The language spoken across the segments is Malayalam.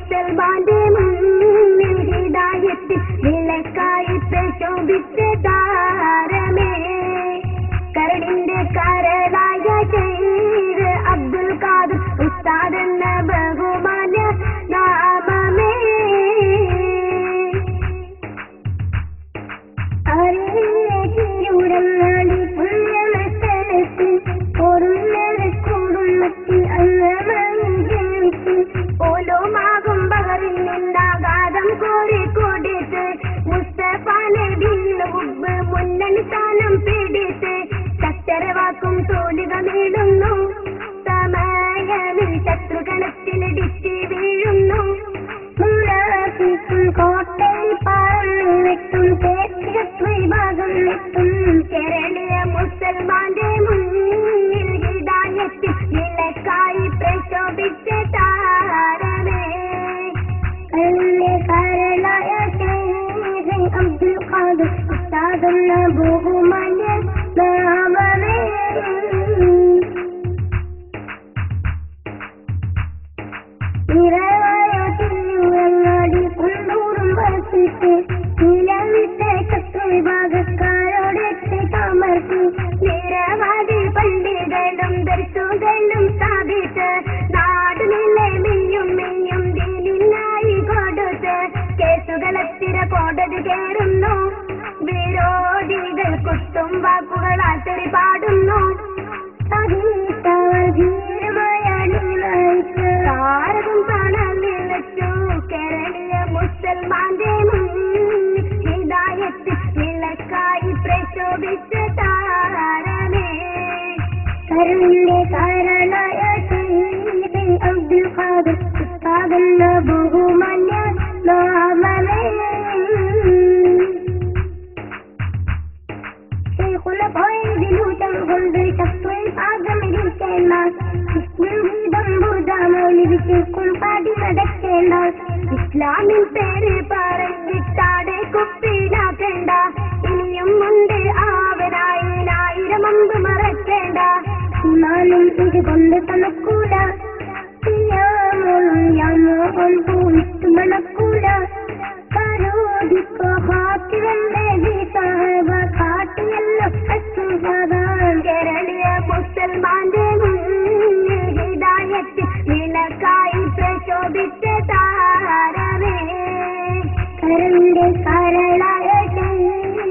മുസൽമാന്റെ മുന്നിൽ ഹിദായത്തിൽ വിളക്കായി പ്രശോഭിച്ച താരമേ കരടിന്റെ കരളായ ശൈഖ് അബ്ദുൽ ഖാദിർ ഉസ്താദ് എന്ന ബഹുമാന്യ നാമമേ അറിയുരങ്ങാടി പുണ്യമസ്ഥലത്തിൽ ഓർമ്മ കുടുംബത്തിൽ അന്നമഞ്ചിച്ച് ഓലോമാകും ബഹറിൽ നിന്നാഘാതം കോരിക്കൊടിച്ച് മുസ്തഫ നബിയുടെ ഹുബ്ബ് മുന്നണി സ്ഥാനം പിടിച്ച് ചച്ചരവാക്കും തോലുക നേടുന്നു സമയമിൽ ശത്രുഗണത്തിലിടിച്ച് വീഴുന്നു കോട്ടയിൽ പറന്നു വെട്ടും വിഭാഗം വെട്ടും കേരളീയ മുസൽമാന്റെ മുന്നിൽ ഹിദായത്തിൽ വിളക്കായി പ്രശോഭിച്ച താരമേ കരളിന്റെ കരളായ ശൈഖ് അബ്ദുൽ ഖാദിർ ഉസ്താദ് എന്ന ബഹുമാന്യ നാമമേ നിറവാടി കൊണ്ടൂറും വർഷിച്ച് നിലവിട്ട് ശത്രുവിഭാഗക്കാരോടൊക്കെ താമർത്തി നിരവധി പള്ളികളും ദർശുകളും സ്ഥാപിച്ച് നാടിനെ മെയ്യും മെയ്യും ദീനിനായി കൊടുത്ത് കേസുകളെത്തിര കോടതി കയറുന്നു വിരോധികൾ കുത്തും വാക്കുകളാൽ തെറി പാടുന്നു താരകം കാണാനിൽ വെച്ചു കേരളീയ മുസൽമാന്റെ മുന്നിൽ ഹിദായത്തിൽ വിളക്കായി പ്രശോഭിച്ച താരമേ കരുണിന്റെ കാരണായ ശൈഖ് അബ്ദുൽ ഖാദിർ ഉസ്താദ് എന്ന ബഹുമാന്യ നാമമേ ശൈഖുന പോയതിലൂട്ടം കൊണ്ട് ശത്രുവിൽ ഭാഗമിരിക്കേണ്ട ും പാടി നടക്കേണ്ട ഇസ്ലാമിൽ പേര് പറഞ്ഞിട്ടാടെ കുപ്പിയിലാക്കേണ്ട ഇനിയും ഉണ്ട് ആവനായിരം അമ്പ് മറക്കേണ്ട നാനും ഇതുകൊണ്ട് തണക്കൂല പൂവിട്ട് മണക്കൂല കരോദിക്കോ ഹാത്തിരണ്ടേ സാഹബ കാട്ടിയെല്ലാം കേരളീയ മുസൽമാന്റെ ഹിദായത്തിൽ വിളക്കായി പ്രശോഭിച്ച താരമേ കരളിന്റെ കരളായ ശൈഖ്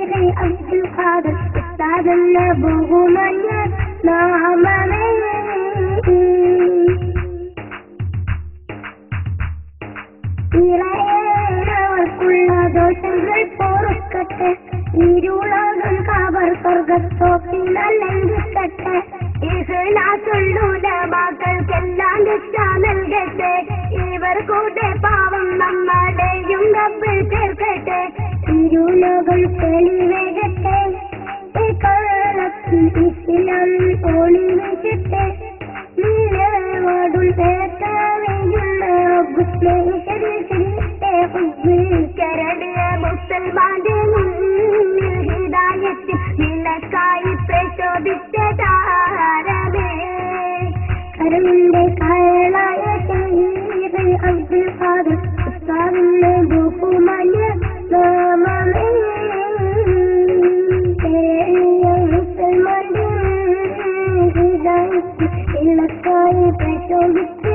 അബ്ദുൽ ഖാദിർ ഉസ്താദ് എന്ന ബഹുമാന്യ നാമമേ ഇറയവർക്കുള്ള ദോഷങ്ങൾ പൊറുക്കട്ടെ ഇരുളോകം കാവർ സ്വർഗത്തോപ്പിനല്ലെങ്കിക്കട്ടെ ഇഹ്ലാസുള്ളൂലമാക്കൾക്കെല്ലാം രക്ഷ നൽകട്ടെ ഇവർ കൂടെ പാവം നമ്മുടെയും റബ്ബ് ചേർക്കട്ടെ ഇരുലോകം തെളിവേകട്ടെ കാലത്തിൽ ഇസ്ലാം ഒളിവിക്കട്ടെ നിലവാടും കരടിയ മുസൽമാന്റെ മുന്നിൽ ഹിദായത്തിൽ വിളക്കായി പ്രശോഭിച്ച താരമേ കരളിന്റെ കരളായ ശൈഖ് അബ്ദുൽ ഖാദിർ ഉസ്താദ് എന്ന ബഹുമാന്യ നാമമേ മുസൽമാന്റെ ഹിദായത്തിൽ വിളക്കായി പ്രശോഭിച്ച